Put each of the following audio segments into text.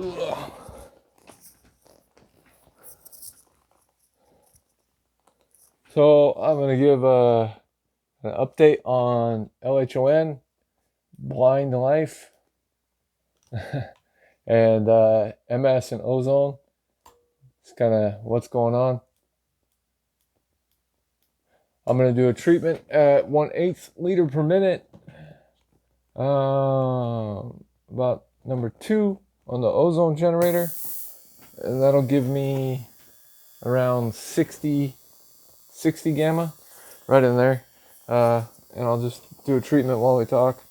Ugh. So I'm gonna give an update on LHON, Blind Life, and MS and ozone. It's kind of what's going on. I'm gonna do a treatment at 1/8 liter per minute. About number 2 on the ozone generator, and that'll give me around 60 gamma right in there. And I'll just do a treatment while I talk.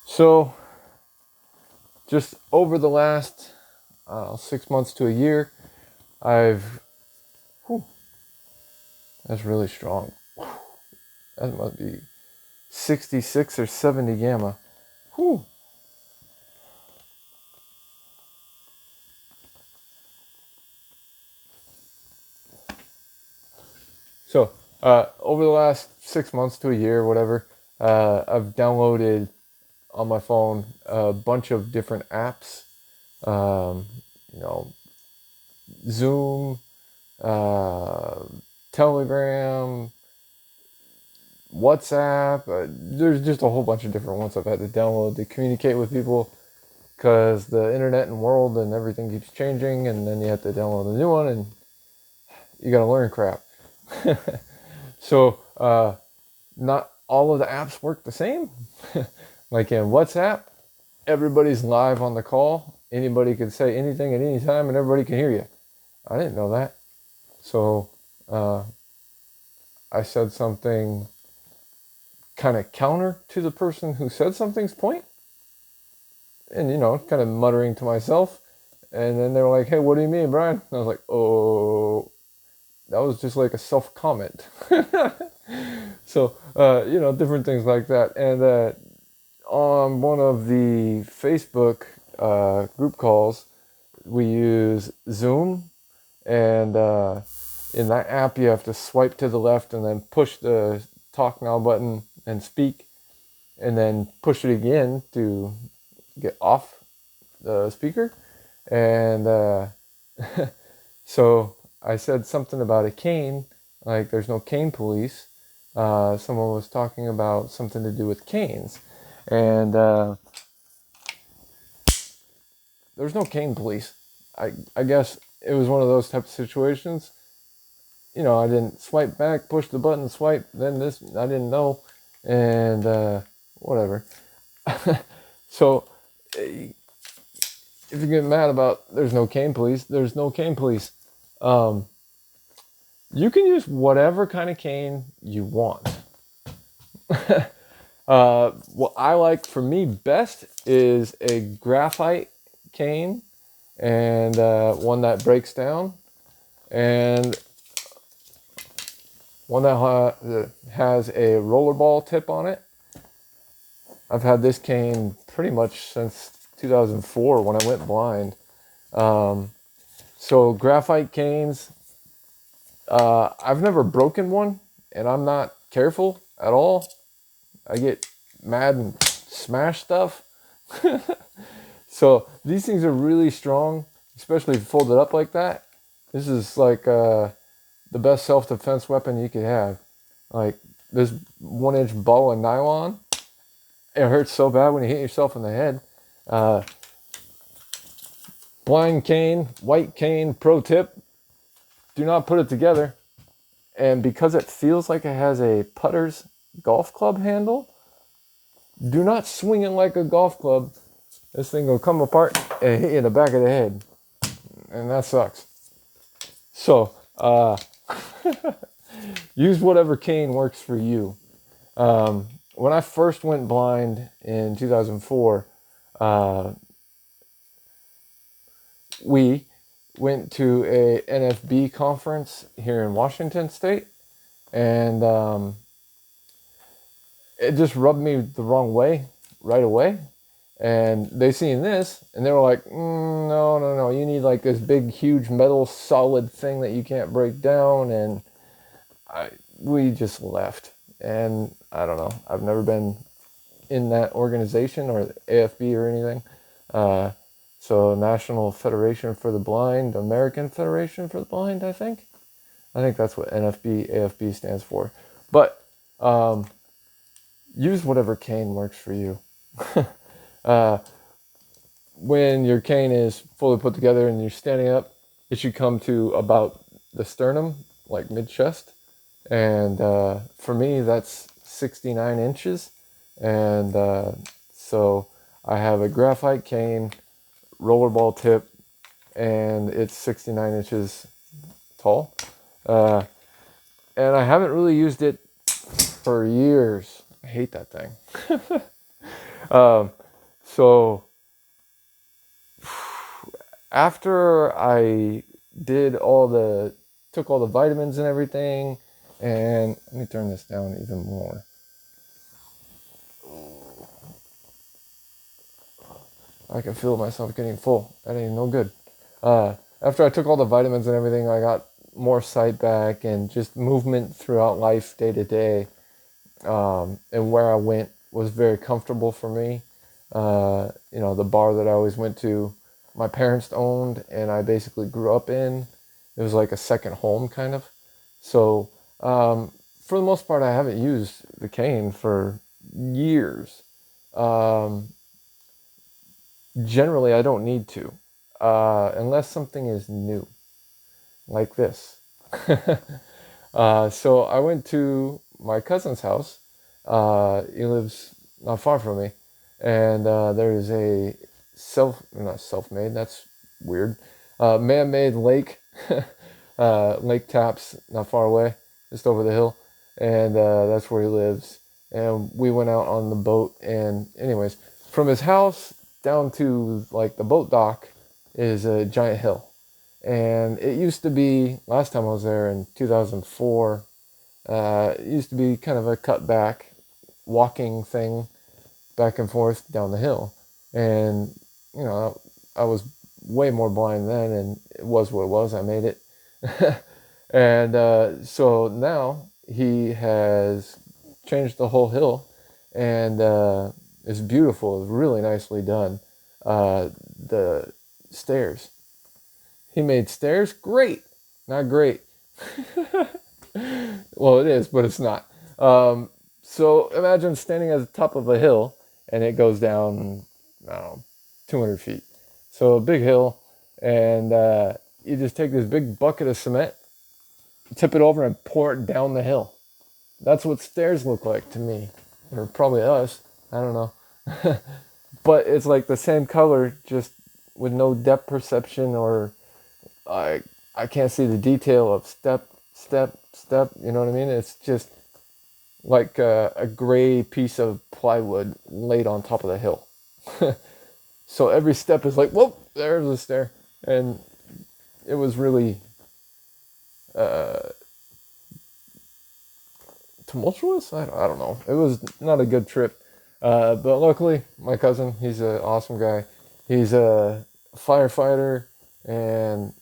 So just over the last 6 months to a year, that's really strong. That must be 66 or 70 gamma. Whew. So, over the last 6 months to a year, whatever, I've downloaded on my phone a bunch of different apps. You know, Zoom, Telegram, WhatsApp. There's just a whole bunch of different ones I've had to download to communicate with people, because the internet and world and everything keeps changing, and then you have to download a new one, and you gotta learn crap. So, not all of the apps work the same. Like in WhatsApp, everybody's live on the call. Anybody can say anything at any time and everybody can hear you. I didn't know that. So, I said something kind of counter to the person who said something's point. And, kind of muttering to myself. And then they were like, "Hey, what do you mean, Brian?" And I was like, "Oh, that was just like a self-comment." So, different things like that. And on one of the Facebook group calls, we use Zoom. And in that app, you have to swipe to the left and then push the talk now button and speak. And then push it again to get off the speaker. And so I said something about a cane, like there's no cane police. Someone was talking about something to do with canes. And there's no cane police. I guess it was one of those type of situations. I didn't swipe back, push the button, swipe, then this, I didn't know. And whatever. So, if you get mad about there's no cane police, there's no cane police. You can use whatever kind of cane you want. What I like for me best is a graphite cane, and one that breaks down, and one that has a rollerball tip on it. I've had this cane pretty much since 2004 when I went blind. So graphite canes, I've never broken one, and I'm not careful at all. I get mad and smash stuff. So these things are really strong, especially folded up like that. This is like the best self-defense weapon you could have. Like this 1-inch ball of nylon, it hurts so bad when you hit yourself in the head. Blind cane, white cane, pro tip, do not put it together. And because it feels like it has a putter's golf club handle, do not swing it like a golf club. This thing will come apart and hit you in the back of the head. And that sucks. So, use whatever cane works for you. When I first went blind in 2004, we went to a NFB conference here in Washington State, and it just rubbed me the wrong way right away. And they seen this, and they were like, no, you need like this big, huge metal solid thing that you can't break down. And we just left. and I don't know. I've never been in that organization or AFB or anything. Uh, so National Federation for the Blind, American Federation for the Blind, I think. I think that's what NFB, AFB stands for. But use whatever cane works for you. uh, when your cane is fully put together and you're standing up, it should come to about the sternum, like mid-chest. And for me, that's 69 inches. And so I have a graphite cane, rollerball tip, and it's 69 inches tall. Uh, and I haven't really used it for years. I hate that thing. So after I took all the vitamins and everything, and let me turn this down even more. I can feel myself getting full. That ain't no good. After I took all the vitamins and everything, I got more sight back and just movement throughout life day to day. And where I went was very comfortable for me. The bar that I always went to, my parents owned, and I basically grew up in. It was like a second home, kind of. So, for the most part, I haven't used the cane for years. Generally, I don't need to, unless something is new, like this. So I went to my cousin's house. He lives not far from me, and there's a not self-made. That's weird. Man-made lake, lake taps not far away, just over the hill, and that's where he lives. And we went out on the boat, and anyways, from his house down to like the boat dock is a giant hill. And it used to be, last time I was there in 2004, it used to be kind of a cut back walking thing back and forth down the hill. And, I was way more blind then, and it was what it was. I made it. And so now he has changed the whole hill, and it's beautiful. It's really nicely done. The stairs. He made stairs? Great. Not great. Well, it is, but it's not. So imagine standing at the top of a hill and it goes down, I don't know, 200 feet. So a big hill, and you just take this big bucket of cement, tip it over, and pour it down the hill. That's what stairs look like to me. Or probably us. I don't know. But it's like the same color, just with no depth perception, or I can't see the detail of step, you know what I mean? It's just like a gray piece of plywood laid on top of the hill. So every step is like, whoa, there's a stair. And it was really tumultuous? I don't know. It was not a good trip. But luckily, my cousin, he's an awesome guy. He's a firefighter, and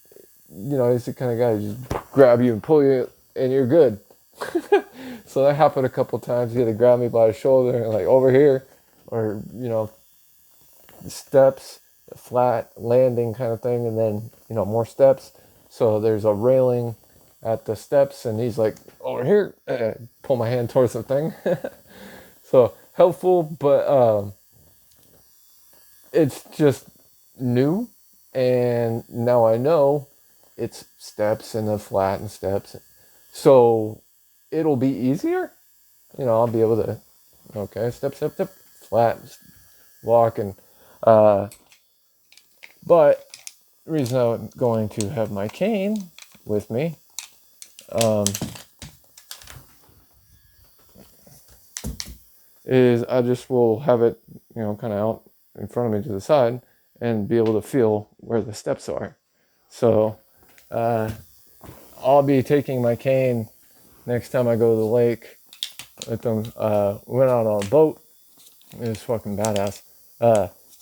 he's the kind of guy who just grab you and pull you, and you're good. So that happened a couple times. He had to grab me by the shoulder and like, over here, or steps, flat landing kind of thing, and then more steps. So there's a railing at the steps, and he's like, over here, pull my hand towards the thing. So helpful, but it's just new, and now I know it's steps and the flat and steps, so it'll be easier. I'll be able to, okay, step, flat, walk, and but the reason I'm going to have my cane with me, is I just will have it, kind of out in front of me to the side, and be able to feel where the steps are. So I'll be taking my cane next time I go to the lake with them. We went out on a boat. It was fucking badass.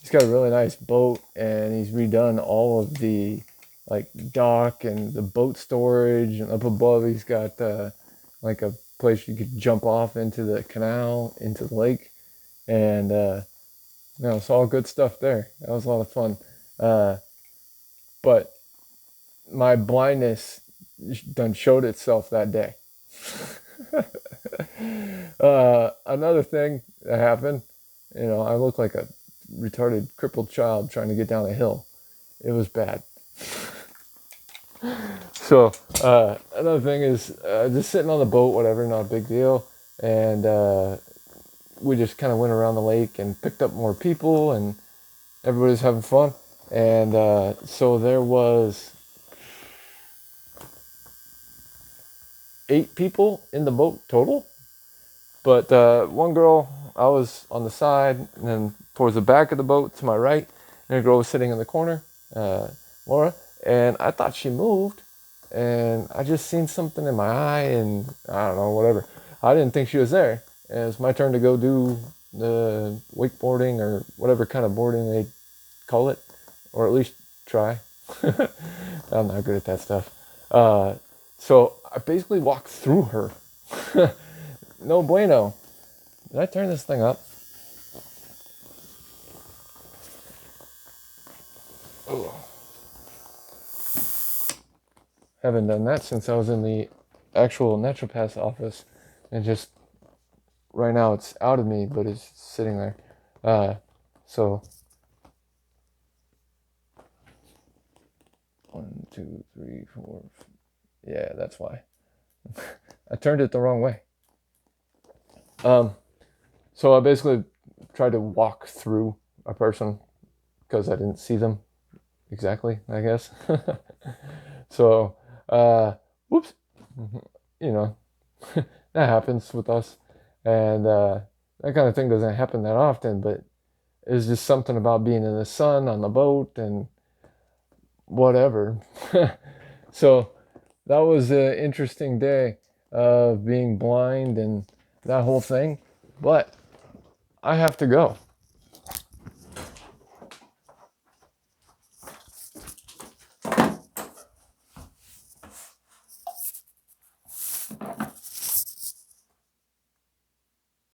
He's got a really nice boat, and he's redone all of the like dock and the boat storage, and up above he's got like a place you could jump off into the canal, into the lake, and no, it's all good stuff there. That was a lot of fun. But my blindness done showed itself that day. Another thing that happened, I look like a retarded, crippled child trying to get down a hill. It was bad. So another thing is just sitting on the boat, whatever, not a big deal. And we just kind of went around the lake and picked up more people, and everybody's having fun. And so there was 8 people in the boat total. But one girl, I was on the side, and then towards the back of the boat to my right, and a girl was sitting in the corner, Laura, and I thought she moved, and I just seen something in my eye, and I don't know, whatever. I didn't think she was there. And it was my turn to go do the wakeboarding or whatever kind of boarding they call it, or at least try. I'm not good at that stuff. So I basically walked through her. No bueno. Did I turn this thing up? Oh. Haven't done that since I was in the actual naturopath's office, and just right now it's out of me, but it's sitting there. So 1, 2, 3, 4. Yeah, that's why. I turned it the wrong way. So I basically tried to walk through a person because I didn't see them exactly, I guess. So, whoops, that happens with us. And that kind of thing doesn't happen that often, but it's just something about being in the sun on the boat and whatever. So that was an interesting day of being blind and that whole thing. But I have to go.